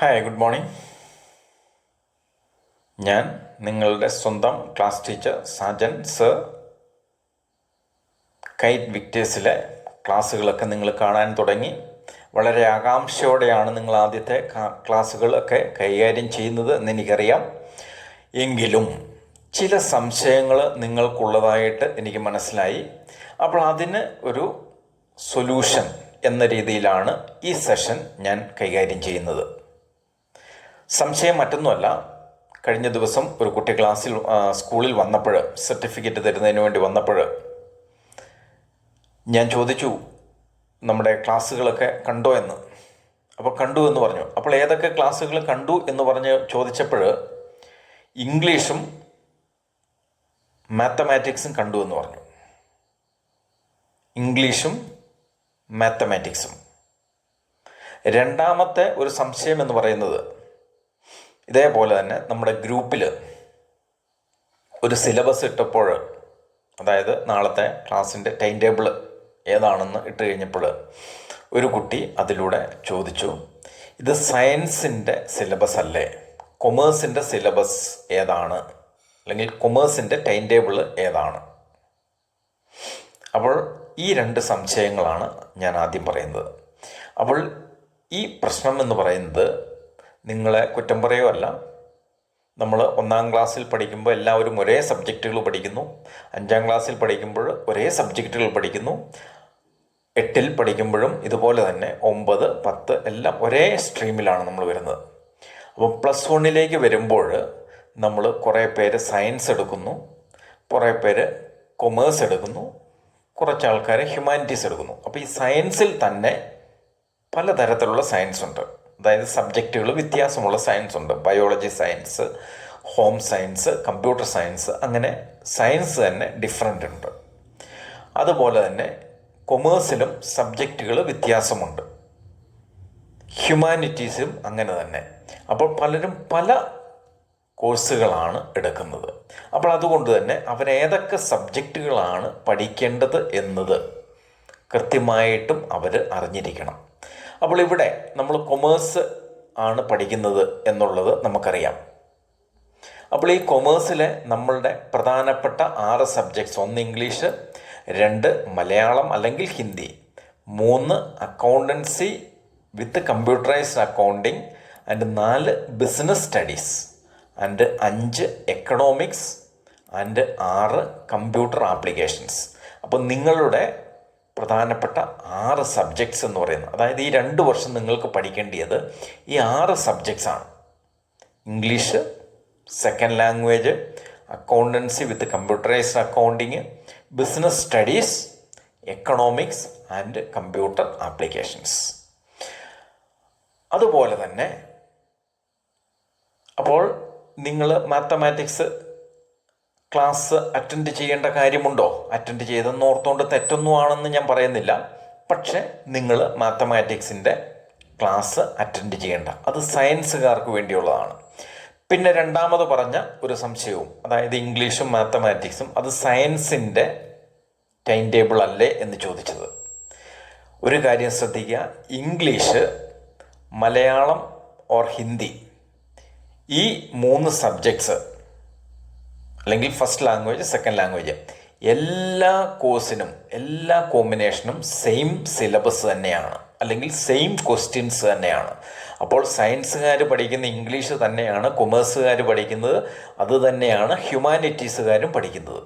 Hi, good morning. ഞാൻ നിങ്ങളുടെ സ്വന്തം class teacher Sajan sir. KITE വിക്ടേഴ്സിലെ ക്ലാസ്സുകളൊക്കെ നിങ്ങൾ കാണാൻ തുടങ്ങി. വളരെ ആകാംക്ഷയോടെയാണ് നിങ്ങൾ ആദ്യത്തെ ക്ലാസ്സുകളൊക്കെ കൈകാര്യം ചെയ്യുന്നത് എന്നെനിക്കറിയാം. എങ്കിലും ചില സംശയങ്ങൾ നിങ്ങൾക്കുള്ളതായിട്ട് എനിക്ക് മനസ്സിലായി. അപ്പോൾ അതിന് ഒരു സൊല്യൂഷൻ എന്ന രീതിയിലാണ് ഈ സെഷൻ ഞാൻ കൈകാര്യം ചെയ്യുന്നത്. സംശയം മറ്റൊന്നുമല്ല. കഴിഞ്ഞ ദിവസം ഒരു കുട്ടി സ്കൂളിൽ വന്നപ്പോൾ, സർട്ടിഫിക്കറ്റ് തരുന്നതിന് വേണ്ടി വന്നപ്പോൾ ഞാൻ ചോദിച്ചു, നമ്മുടെ ക്ലാസ്സുകളൊക്കെ കണ്ടോ എന്ന്. അപ്പോൾ കണ്ടു എന്ന് പറഞ്ഞു. അപ്പോൾ ഏതൊക്കെ ക്ലാസ്സുകൾ കണ്ടു എന്ന് പറഞ്ഞ് ചോദിച്ചപ്പോൾ ഇംഗ്ലീഷും മാത്തമാറ്റിക്സും കണ്ടു എന്ന് പറഞ്ഞു. ഇംഗ്ലീഷും മാത്തമാറ്റിക്സും. രണ്ടാമത്തെ ഒരു സംശയം എന്ന് പറയുന്നത്, ഇതേപോലെ തന്നെ നമ്മുടെ ഗ്രൂപ്പിൽ ഒരു സിലബസ് ഇട്ടപ്പോൾ, അതായത് നാളത്തെ ക്ലാസ്സിൻ്റെ ടൈം ടേബിൾ ഏതാണെന്ന് ഇട്ട് കഴിഞ്ഞപ്പോൾ ഒരു കുട്ടി അതിലൂടെ ചോദിച്ചു, ഇത് സയൻസിൻ്റെ സിലബസ് അല്ലേ, കൊമേഴ്സിൻ്റെ സിലബസ് ഏതാണ്, അല്ലെങ്കിൽ കൊമേഴ്സിൻ്റെ ടൈം ടേബിൾ ഏതാണ്? അപ്പോൾ ഈ രണ്ട് സംശയങ്ങളാണ് ഞാൻ ആദ്യം പറയുന്നത്. അപ്പോൾ ഈ പ്രശ്നം എന്ന് പറയുന്നത് നിങ്ങളെ കുറ്റം പറയുകയല്ല. നമ്മൾ 1-ാം ക്ലാസ്സിൽ പഠിക്കുമ്പോൾ എല്ലാവരും ഒരേ സബ്ജക്റ്റുകൾ പഠിക്കുന്നു. 5-ാം ക്ലാസ്സിൽ പഠിക്കുമ്പോൾ ഒരേ സബ്ജക്റ്റുകൾ പഠിക്കുന്നു. 8-ൽ പഠിക്കുമ്പോഴും ഇതുപോലെ തന്നെ 9, 10 എല്ലാം ഒരേ സ്ട്രീമിലാണ് നമ്മൾ വരുന്നത്. അപ്പോൾ +1ലേക്ക് വരുമ്പോൾ നമ്മൾ കുറേ പേര് സയൻസ് എടുക്കുന്നു, കുറേ പേര് കൊമേഴ്സ് എടുക്കുന്നു, കുറച്ച് ആൾക്കാർ ഹ്യൂമാനിറ്റീസ് എടുക്കുന്നു. അപ്പോൾ ഈ സയൻസിൽ തന്നെ പലതരത്തിലുള്ള സയൻസ് ഉണ്ട്. അതായത് സബ്ജക്റ്റുകൾ വ്യത്യാസമുള്ള സയൻസ് ഉണ്ട്. Biology science, home science, computer science, അങ്ങനെ സയൻസ് തന്നെ ഡിഫറൻ്റ് ഉണ്ട്. അതുപോലെ തന്നെ കൊമേഴ്സിലും സബ്ജക്റ്റുകൾ വ്യത്യാസമുണ്ട്, ഹ്യൂമാനിറ്റീസും അങ്ങനെ തന്നെ. അപ്പോൾ പലരും പല കോഴ്സുകളാണ് എടുക്കുന്നത്. അപ്പോൾ അതുകൊണ്ട് തന്നെ അവരേതൊക്കെ സബ്ജക്റ്റുകളാണ് പഠിക്കേണ്ടത് എന്നത് കൃത്യമായിട്ടും അവർ അറിഞ്ഞിരിക്കണം. അപ്പോൾ ഇവിടെ നമ്മൾ കൊമേഴ്സ് ആണ് പഠിക്കുന്നത് എന്നുള്ളത് നമുക്കറിയാം. അപ്പോൾ ഈ കൊമേഴ്സിലെ നമ്മളുടെ പ്രധാനപ്പെട്ട 6 സബ്ജക്ട്സ്: 1 ഇംഗ്ലീഷ്, 2 മലയാളം അല്ലെങ്കിൽ Hindi, 3 accountancy with computerised accounting and 4 business studies and 5 economics and 6 computer applications. അപ്പോൾ നിങ്ങളുടെ പ്രധാനപ്പെട്ട 6 സബ്ജക്ട്സ് എന്ന് പറയുന്നത്, അതായത് ഈ 2 വർഷം നിങ്ങൾക്ക് പഠിക്കേണ്ടത് ഈ 6 സബ്ജക്ട്സാണ്. English, second language, accountancy with computerised accounting, business studies, economics and computer applications. അതുപോലെ തന്നെ അപ്പോൾ നിങ്ങൾ മാത്തമാറ്റിക്സ് ക്ലാസ് അറ്റൻഡ് ചെയ്യേണ്ട കാര്യമുണ്ടോ? അറ്റൻഡ് ചെയ്തെന്ന് ഓർത്തുകൊണ്ട് തെറ്റൊന്നും ആണെന്ന് ഞാൻ പറയുന്നില്ല. പക്ഷേ നിങ്ങൾ മാത്തമാറ്റിക്സിൻ്റെ ക്ലാസ് അറ്റൻഡ് ചെയ്യേണ്ട, അത് സയൻസുകാർക്ക് വേണ്ടിയുള്ളതാണ്. പിന്നെ രണ്ടാമത് പറഞ്ഞ ഒരു സംശയവും, അതായത് ഇംഗ്ലീഷും മാത്തമാറ്റിക്സും അത് സയൻസിൻ്റെ ടൈം ടേബിൾ അല്ലേ എന്ന് ചോദിച്ചത്. ഒരു കാര്യം ശ്രദ്ധിക്കുക, ഇംഗ്ലീഷ്, മലയാളം ഓർ ഹിന്ദി, ഈ 3 സബ്ജക്ട്സ് അല്ലെങ്കിൽ ഫസ്റ്റ് ലാംഗ്വേജ്, സെക്കൻഡ് ലാംഗ്വേജ്, എല്ലാ കോഴ്സിനും എല്ലാ കോമ്പിനേഷനും സെയിം സിലബസ് തന്നെയാണ്, അല്ലെങ്കിൽ സെയിം ക്വസ്റ്റ്യൻസ് തന്നെയാണ്. അപ്പോൾ സയൻസുകാർ പഠിക്കുന്ന ഇംഗ്ലീഷ് തന്നെയാണ് കൊമേഴ്സുകാർ പഠിക്കുന്നത്, അത് തന്നെയാണ് ഹ്യൂമാനിറ്റീസുകാരും പഠിക്കുന്നത്.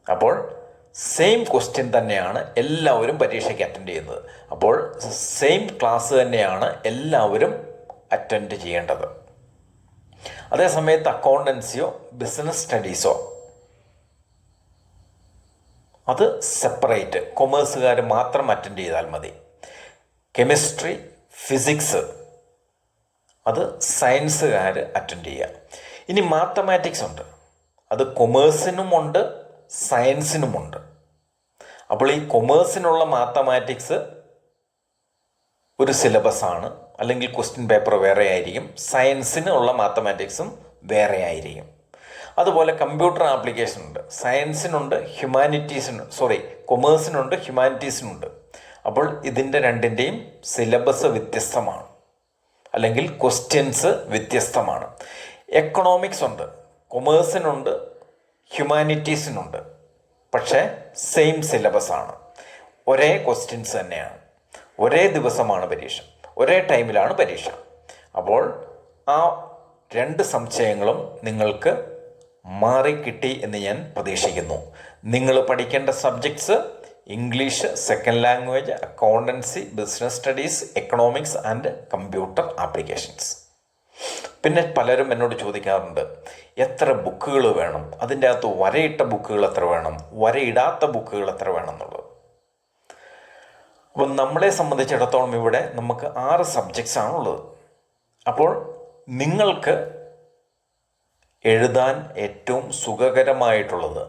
അപ്പോൾ സെയിം ക്വസ്റ്റ്യൻ തന്നെയാണ് എല്ലാവരും പരീക്ഷയ്ക്ക് അറ്റൻഡ് ചെയ്യുന്നത്. അപ്പോൾ സെയിം ക്ലാസ് തന്നെയാണ് എല്ലാവരും അറ്റൻഡ് ചെയ്യേണ്ടത്. അതേസമയത്ത് അക്കൗണ്ടൻസിയോ ബിസിനസ് സ്റ്റഡീസോ അത് സെപ്പറേറ്റ് കൊമേഴ്സുകാർ മാത്രം അറ്റൻഡ് ചെയ്താൽ മതി. കെമിസ്ട്രി, ഫിസിക്സ് അത് സയൻസുകാർ അറ്റൻഡ് ചെയ്യുക. ഇനി മാത്തമാറ്റിക്സ് ഉണ്ട്, അത് കൊമേഴ്സിനുമുണ്ട് സയൻസിനുമുണ്ട്. അപ്പോൾ ഈ കൊമേഴ്സിനുള്ള മാത്തമാറ്റിക്സ് ഒരു സിലബസാണ്, അല്ലെങ്കിൽ ക്വസ്റ്റ്യൻ പേപ്പർ വേറെ ആയിരിക്കും. സയൻസിനുള്ള മാത്തമാറ്റിക്സും വേറെ ആയിരിക്കും. അതുപോലെ കമ്പ്യൂട്ടർ ആപ്ലിക്കേഷൻ ഉണ്ട്, സയൻസിനുണ്ട് കൊമേഴ്സിനുണ്ട് ഹ്യൂമാനിറ്റീസിനുണ്ട്. അപ്പോൾ ഇതിൻ്റെ രണ്ടിൻ്റെയും സിലബസ് വ്യത്യസ്തമാണ്. അല്ലെങ്കിൽ ക്വസ്റ്റ്യൻസ് വ്യത്യസ്തമാണ്. എക്കണോമിക്സ് ഉണ്ട്, കൊമേഴ്സിനുണ്ട്, ഹ്യൂമാനിറ്റീസിനുണ്ട്. പക്ഷേ സെയിം സിലബസ് ആണ്, ഒരേ ക്വസ്റ്റ്യൻസ് തന്നെയാണ്, ഒരേ ദിവസമാണ് പരീക്ഷ, ഒരേ ടൈമിലാണ് പരീക്ഷ. അപ്പോൾ ആ രണ്ട് സംശയങ്ങളും നിങ്ങൾക്ക് മാറിക്കിട്ടി എന്ന് ഞാൻ പ്രതീക്ഷിക്കുന്നു. നിങ്ങൾ പഠിക്കേണ്ട subjects English second language, accountancy, business studies, economics and computer applications. പിന്നെ പലരും എന്നോട് ചോദിക്കാറുണ്ട്, എത്ര ബുക്കുകൾ വേണം, അതിൻ്റെ അകത്ത് വരയിട്ട ബുക്കുകൾ എത്ര വേണം, വരയിടാത്ത ബുക്കുകൾ എത്ര വേണം എന്നുള്ളത്. അപ്പം നമ്മളെ സംബന്ധിച്ചിടത്തോളം ഇവിടെ നമുക്ക് 6 സബ്ജക്ട്സ് ആണുള്ളത്. അപ്പോൾ നിങ്ങൾക്ക് എഴുതാൻ ഏറ്റവും സുഖകരമായിട്ടുള്ളത്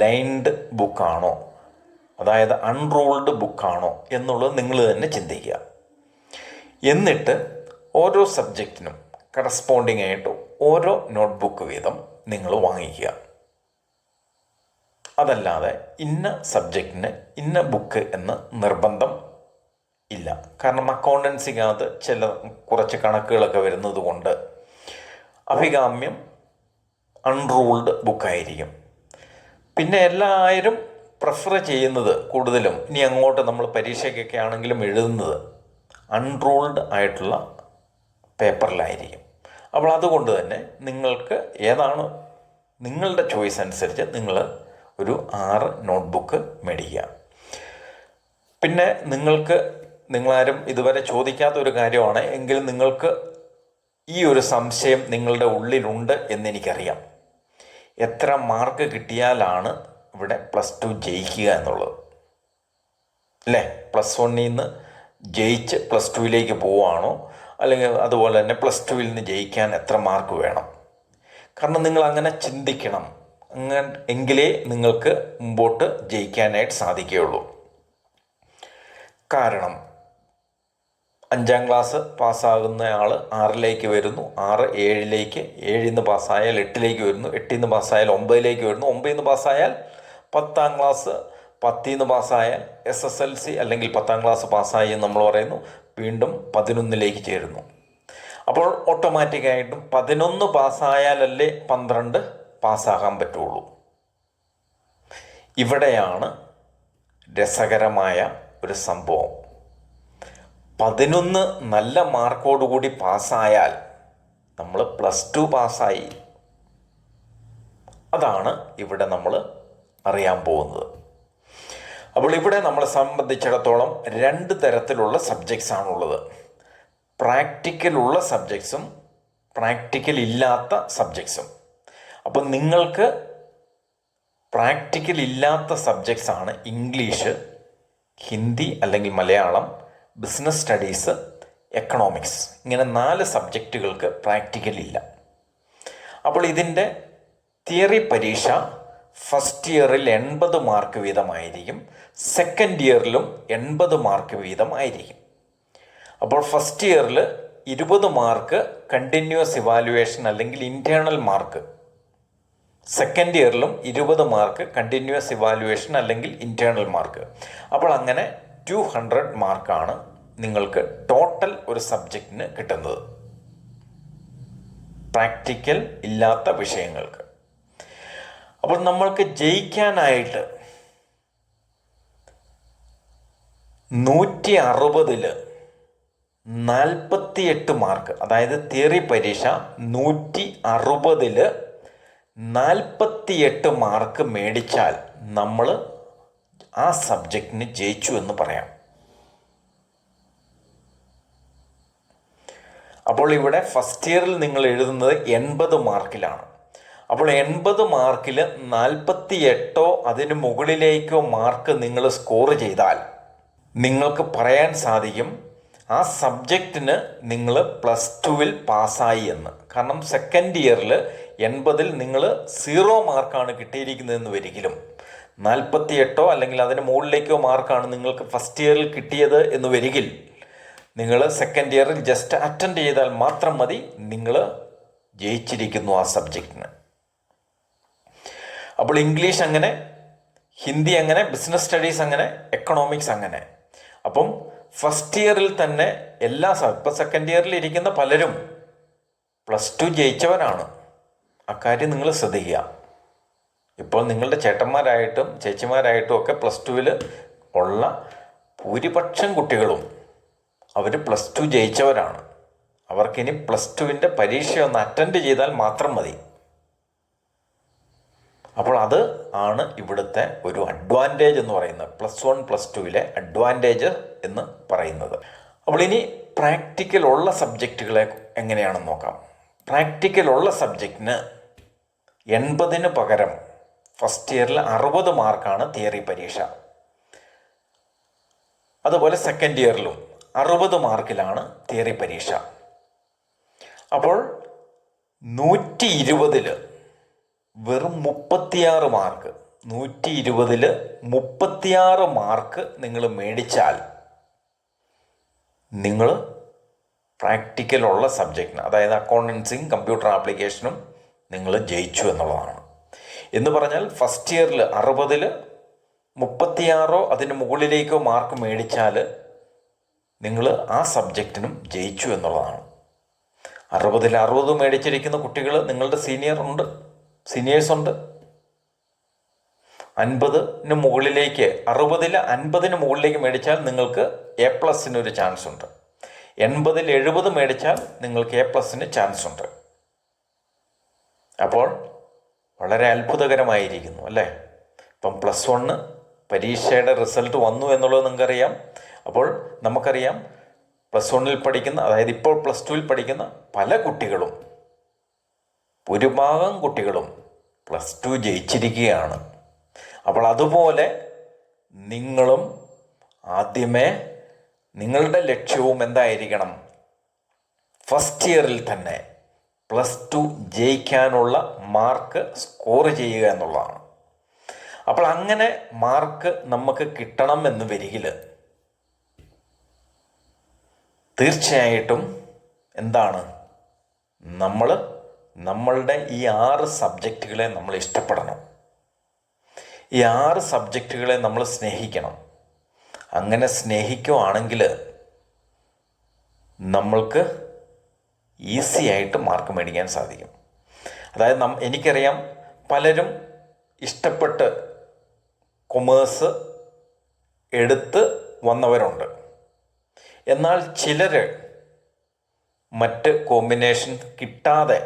ലൈൻഡ് ബുക്കാണോ, അതായത് അൺറൂൾഡ് ബുക്കാണോ എന്നുള്ളത് നിങ്ങൾ തന്നെ ചിന്തിക്കുക. എന്നിട്ട് ഓരോ സബ്ജക്റ്റിനും കറസ്പോണ്ടിങ് ആയിട്ട് ഓരോ നോട്ട്ബുക്ക് വീതം നിങ്ങൾ വാങ്ങിക്കുക. അതല്ലാതെ ഇന്ന സബ്ജക്റ്റിന് ഇന്ന ബുക്ക് എന്ന് നിർബന്ധം ഇല്ല. കാരണം അക്കൗണ്ടൻസിക്കകത്ത് കുറച്ച് കണക്കുകളൊക്കെ വരുന്നത് കൊണ്ട് അഭികാമ്യം അൺറൂൾഡ് ബുക്കായിരിക്കും. പിന്നെ എല്ലാവരും പ്രിഫർ ചെയ്യുന്നത് കൂടുതലും ഇനി അങ്ങോട്ട് നമ്മൾ പരീക്ഷയ്ക്കൊക്കെ ആണെങ്കിലും എഴുതുന്നത് അൺറൂൾഡ് ആയിട്ടുള്ള പേപ്പറിലായിരിക്കും. അപ്പോൾ അതുകൊണ്ട് തന്നെ നിങ്ങൾക്ക് ഏതാണ് നിങ്ങളുടെ ചോയ്സ് അനുസരിച്ച് നിങ്ങൾ ഒരു 6 നോട്ട്ബുക്ക് മേടിക്കുക. പിന്നെ നിങ്ങളാരും ഇതുവരെ ചോദിക്കാത്ത ഒരു കാര്യമാണ് എങ്കിൽ നിങ്ങൾക്ക് ഈ ഒരു സംശയം നിങ്ങളുടെ ഉള്ളിലുണ്ട് എന്നെനിക്കറിയാം. എത്ര മാർക്ക് കിട്ടിയാലാണ് ഇവിടെ +2 ജയിക്കുക എന്നുള്ളത്, അല്ലേ? +1 നിന്ന് ജയിച്ച് +2ലേക്ക് പോവുകയാണോ, അല്ലെങ്കിൽ അതുപോലെ തന്നെ +2ൽ നിന്ന് ജയിക്കാൻ എത്ര മാർക്ക് വേണം? കാരണം നിങ്ങൾ അങ്ങനെ ചിന്തിക്കണം, എങ്കിലേ നിങ്ങൾക്ക് മുമ്പോട്ട് ജയിക്കാനായിട്ട് സാധിക്കുകയുള്ളൂ. കാരണം 5ാം ക്ലാസ് പാസ്സാകുന്ന ആൾ 6ലേക്ക് വരുന്നു, 6 7ലേക്ക്, 7ൽ നിന്ന് പാസ്സായാൽ 8ലേക്ക് വരുന്നു, 8ൽ നിന്ന് പാസ്സായാൽ 9ലേക്ക് വരുന്നു, 9ൽ നിന്ന് പാസ്സായാൽ 10ാം ക്ലാസ്, 10ൽ നിന്ന് പാസ്സായാൽ SSLC അല്ലെങ്കിൽ 10ാം ക്ലാസ് പാസ്സായി എന്ന് നമ്മൾ പറയുന്നു, വീണ്ടും 11ലേക്ക് ചേരുന്നു. അപ്പോൾ ഓട്ടോമാറ്റിക്കായിട്ടും 11 പാസ്സായാലല്ലേ 12 പാസ്സാകാൻ പറ്റുള്ളൂ. ഇവിടെയാണ് രസകരമായ ഒരു സംഭവം. 11 നല്ല മാർക്കോടുകൂടി പാസ്സായാൽ നമ്മൾ +2 പാസ്സായി. അതാണ് ഇവിടെ നമ്മൾ അറിയാൻ പോകുന്നത്. അപ്പോൾ ഇവിടെ നമ്മളെ സംബന്ധിച്ചിടത്തോളം 2 തരത്തിലുള്ള സബ്ജക്ട്സ് ആണുള്ളത്. പ്രാക്ടിക്കലുള്ള സബ്ജക്ട്സും പ്രാക്ടിക്കൽ ഇല്ലാത്ത സബ്ജക്ട്സും. അപ്പം നിങ്ങൾക്ക് പ്രാക്ടിക്കൽ ഇല്ലാത്ത സബ്ജക്ട്സ് ആണ് ഇംഗ്ലീഷ്, ഹിന്ദി അല്ലെങ്കിൽ മലയാളം, ബിസിനസ് സ്റ്റഡീസ്, എക്കണോമിക്സ്. ഇങ്ങനെ 4 സബ്ജക്റ്റുകൾക്ക് പ്രാക്ടിക്കൽ ഇല്ല. അപ്പോൾ ഇതിൻ്റെ തിയറി പരീക്ഷ ഫസ്റ്റ് ഇയറിൽ 80 മാർക്ക് വീതമായിരിക്കും, സെക്കൻഡ് ഇയറിലും 80 മാർക്ക് വീതമായിരിക്കും. അപ്പോൾ ഫസ്റ്റ് ഇയറിൽ 20 മാർക്ക് കണ്ടിന്യൂസ് ഇവാലുവേഷൻ അല്ലെങ്കിൽ ഇൻറ്റേർണൽ മാർക്ക്, സെക്കൻഡ് ഇയറിലും 20 മാർക്ക് കണ്ടിന്യൂസ് ഇവാലുവേഷൻ അല്ലെങ്കിൽ ഇൻറ്റേർണൽ മാർക്ക്. അപ്പോൾ അങ്ങനെ 200 മാർക്കാണ് നിങ്ങൾക്ക് ടോട്ടൽ ഒരു സബ്ജക്റ്റിന് കിട്ടുന്നത് പ്രാക്ടിക്കൽ ഇല്ലാത്ത വിഷയങ്ങൾക്ക്. അപ്പോൾ നമ്മൾക്ക് ജയിക്കാനായിട്ട് 160ൽ 48 മാർക്ക്, അതായത് തിയറി പരീക്ഷ 160ൽ 48 മാർക്ക് മേടിച്ചാൽ നമ്മൾ ആ സബ്ജക്റ്റിന് ജയിച്ചു എന്ന് പറയാം. അപ്പോൾ ഇവിടെ ഫസ്റ്റ് ഇയറിൽ നിങ്ങൾ എഴുതുന്നത് 80 മാർക്കിലാണ്. അപ്പോൾ 80 മാർക്കിൽ 48 അതിന് മുകളിലേക്കോ മാർക്ക് നിങ്ങൾ സ്കോർ ചെയ്താൽ നിങ്ങൾക്ക് പറയാൻ സാധിക്കും ആ സബ്ജക്റ്റിന് നിങ്ങൾ +2ൽ പാസ്സായി എന്ന്. കാരണം സെക്കൻഡ് ഇയറിൽ 80ൽ നിങ്ങൾ 0 മാർക്കാണ് കിട്ടിയിരിക്കുന്നതെന്ന് വരികിലും 48 അല്ലെങ്കിൽ അതിന് മുകളിലേക്കോ മാർക്കാണ് നിങ്ങൾക്ക് ഫസ്റ്റ് ഇയറിൽ കിട്ടിയത് എന്ന് വരികിൽ നിങ്ങൾ സെക്കൻഡ് ഇയറിൽ ജസ്റ്റ് അറ്റൻഡ് ചെയ്താൽ മാത്രം മതി, നിങ്ങൾ ജയിച്ചിരിക്കുന്നു ആ സബ്ജക്റ്റിന്. അപ്പോൾ ഇംഗ്ലീഷ് അങ്ങനെ, ഹിന്ദി അങ്ങനെ, ബിസിനസ് സ്റ്റഡീസ് അങ്ങനെ, എക്കണോമിക്സ് അങ്ങനെ. അപ്പം ഫസ്റ്റ് ഇയറിൽ തന്നെ ഇപ്പോൾ സെക്കൻഡ് ഇയറിൽ ഇരിക്കുന്ന പലരും +2 ജയിച്ചവരാണ്. അക്കാര്യം നിങ്ങൾ ശ്രദ്ധിക്കുക. ഇപ്പോൾ നിങ്ങളുടെ ചേട്ടന്മാരായിട്ടും ചേച്ചിമാരായിട്ടും ഒക്കെ +2 ഉള്ള ഭൂരിപക്ഷം കുട്ടികളും അവർ +2 ജയിച്ചവരാണ്. അവർക്കിനി +2 പരീക്ഷയൊന്ന് അറ്റൻഡ് ചെയ്താൽ മാത്രം മതി. അപ്പോൾ അത് ആണ് ഇവിടുത്തെ ഒരു അഡ്വാൻറ്റേജ് എന്ന് പറയുന്നത്, +1 +2 അഡ്വാൻറ്റേജ് എന്ന് പറയുന്നത്. അപ്പോൾ ഇനി പ്രാക്ടിക്കൽ ഉള്ള സബ്ജക്റ്റുകളെ എങ്ങനെയാണെന്ന് നോക്കാം. പ്രാക്ടിക്കൽ ഉള്ള സബ്ജക്റ്റിന് 80 പകരം ഫസ്റ്റ് ഇയറിൽ 60 മാർക്കാണ് തിയറി പരീക്ഷ. അതുപോലെ സെക്കൻഡ് ഇയറിലും 60 മാർക്കിലാണ് തിയറി പരീക്ഷ. അപ്പോൾ 120 വെറും 36 മാർക്ക്, 120 36 മാർക്ക് നിങ്ങൾ മേടിച്ചാൽ നിങ്ങൾ പ്രാക്ടിക്കലുള്ള സബ്ജക്റ്റിന്, അതായത് അക്കൗണ്ടൻസിയും കമ്പ്യൂട്ടർ ആപ്ലിക്കേഷനും നിങ്ങൾ ജയിച്ചു എന്നുള്ളതാണ്. എന്ന് പറഞ്ഞാൽ ഫസ്റ്റ് ഇയറിൽ 60 36 അതിന് മുകളിലേക്കോ മാർക്ക് മേടിച്ചാൽ നിങ്ങൾ ആ സബ്ജക്റ്റിനും ജയിച്ചു എന്നുള്ളതാണ്. 60 60 മേടിച്ചിരിക്കുന്ന കുട്ടികൾ നിങ്ങളുടെ സീനിയേഴ്സ് ഉണ്ട്. 50 മുകളിലേക്ക് 60 50 മുകളിലേക്ക് മേടിച്ചാൽ നിങ്ങൾക്ക് A+ ഒരു ചാൻസ് ഉണ്ട്. 80 70 മേടിച്ചാൽ നിങ്ങൾക്ക് A+ ചാൻസ് ഉണ്ട്. അപ്പോൾ വളരെ അത്ഭുതകരമായിരിക്കുന്നു അല്ലേ? ഇപ്പം +1 പരീക്ഷയുടെ റിസൾട്ട് വന്നു എന്നുള്ളത് നിങ്ങൾക്കറിയാം. അപ്പോൾ നമുക്കറിയാം +1 പഠിക്കുന്ന, അതായത് ഇപ്പോൾ +2 പഠിക്കുന്ന പല കുട്ടികളും, ഭൂരിഭാഗം കുട്ടികളും +2 ജയിച്ചിരിക്കുകയാണ്. അപ്പോൾ അതുപോലെ നിങ്ങളും ആദ്യമേ നിങ്ങളുടെ ലക്ഷ്യവും എന്തായിരിക്കണം? ഫസ്റ്റ് ഇയറിൽ തന്നെ +2 ജയിക്കാനുള്ള മാർക്ക് സ്കോർ ചെയ്യുക എന്നുള്ളതാണ്. അപ്പോൾ അങ്ങനെ മാർക്ക് നമുക്ക് കിട്ടണം എന്ന് വരികിൽ തീർച്ചയായിട്ടും എന്താണ്, നമ്മളുടെ ഈ 6 സബ്ജക്റ്റുകളെ നമ്മൾ ഇഷ്ടപ്പെടണം. ഈ 6 സബ്ജക്റ്റുകളെ നമ്മൾ സ്നേഹിക്കണം. അങ്ങനെ സ്നേഹിക്കുകയാണെങ്കിൽ നമ്മൾക്ക് ഈസി ആയിട്ട് മാർക്ക് മേടിക്കാൻ സാധിക്കും. അതായത് എനിക്കറിയാം പലരും ഇഷ്ടപ്പെട്ട് കൊമേഴ്സ് എടുത്ത് വന്നവരുണ്ട്. എന്നാൽ ചിലർ മറ്റ് കോമ്പിനേഷൻ കിട്ടാതെ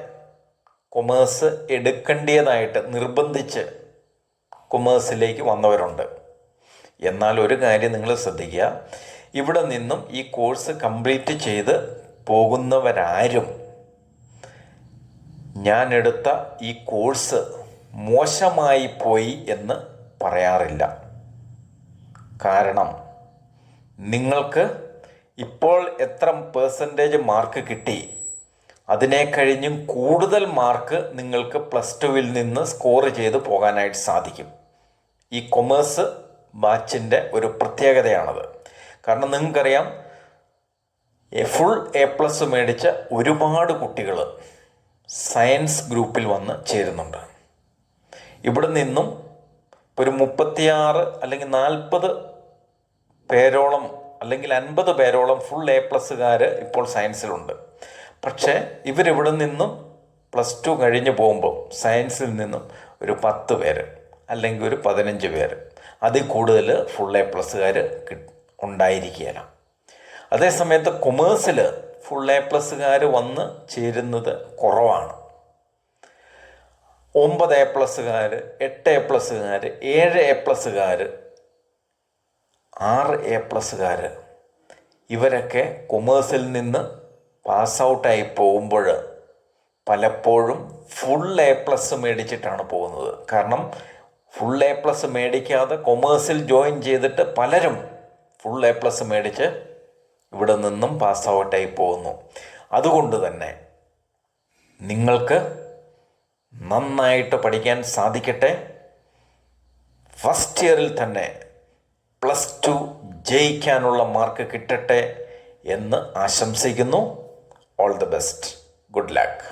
കൊമേഴ്സ് എടുക്കേണ്ടതായിട്ട് നിർബന്ധിച്ച് കൊമേഴ്സിലേക്ക് വന്നവരുണ്ട്. എന്നാൽ ഒരു കാര്യം നിങ്ങൾ ശ്രദ്ധിക്കുക, ഇവിടെ നിന്നും ഈ കോഴ്സ് കംപ്ലീറ്റ് ചെയ്ത് പോകുന്നവരാരും ഞാൻ എടുത്ത ഈ കോഴ്സ് മോശമായി പോയി എന്ന് പറയാറില്ല. കാരണം നിങ്ങൾക്ക് ഇപ്പോൾ എത്ര % മാർക്ക് കിട്ടി, അതിനെ കഴിഞ്ഞും കൂടുതൽ മാർക്ക് നിങ്ങൾക്ക് +2 നിന്ന് സ്കോർ ചെയ്ത് പോകാനായിട്ട് സാധിക്കും. ഈ കൊമേഴ്സ് ബാച്ചിൻ്റെ ഒരു പ്രത്യേകതയാണത്. കാരണം നിങ്ങൾക്കറിയാം ഫുൾ A+ മേടിച്ച ഒരുപാട് കുട്ടികൾ സയൻസ് ഗ്രൂപ്പിൽ വന്ന് ചേരുന്നുണ്ട്. ഇവിടെ നിന്നും ഒരു 36 അല്ലെങ്കിൽ 40 പേരോളം അല്ലെങ്കിൽ 50 പേരോളം ഫുൾ A+കാർ ഇപ്പോൾ സയൻസിലുണ്ട്. പക്ഷേ ഇവരിവിടെ നിന്നും +2 കഴിഞ്ഞ് പോകുമ്പോൾ സയൻസിൽ നിന്നും ഒരു 10 പേര് അല്ലെങ്കിൽ ഒരു 15 പേര്, അതിൽ കൂടുതൽ ഫുൾ A+കാർ ഉണ്ടായിരിക്കുകയില്ല. അതേസമയത്ത് കൊമേഴ്സിൽ ഫുൾ A+കാർ വന്ന് ചേരുന്നത് കുറവാണ്. 9 A+കാർ, 8 A+കാർ, 7 A+കാർ, 6 A+കാർ, ഇവരൊക്കെ കൊമേഴ്സിൽ നിന്ന് പാസ് ഔട്ടായി പോകുമ്പോൾ പലപ്പോഴും ഫുൾ A+ മേടിച്ചിട്ടാണ് പോകുന്നത്. കാരണം ഫുൾ A+ മേടിക്കാതെ കൊമേഴ്സിൽ ജോയിൻ ചെയ്തിട്ട് പലരും ഫുൾ A+ മേടിച്ച് ഇവിടെ നിന്നും പാസ് ഔട്ടായി പോകുന്നു. അതുകൊണ്ട് തന്നെ നിങ്ങൾക്ക് നന്നായിട്ട് പഠിക്കാൻ സാധിക്കട്ടെ. ഫസ്റ്റ് ഇയറിൽ തന്നെ +2 ജയിക്കാനുള്ള മാർക്ക് കിട്ടട്ടെ എന്ന് ആശംസിക്കുന്നു. All the best. Good luck.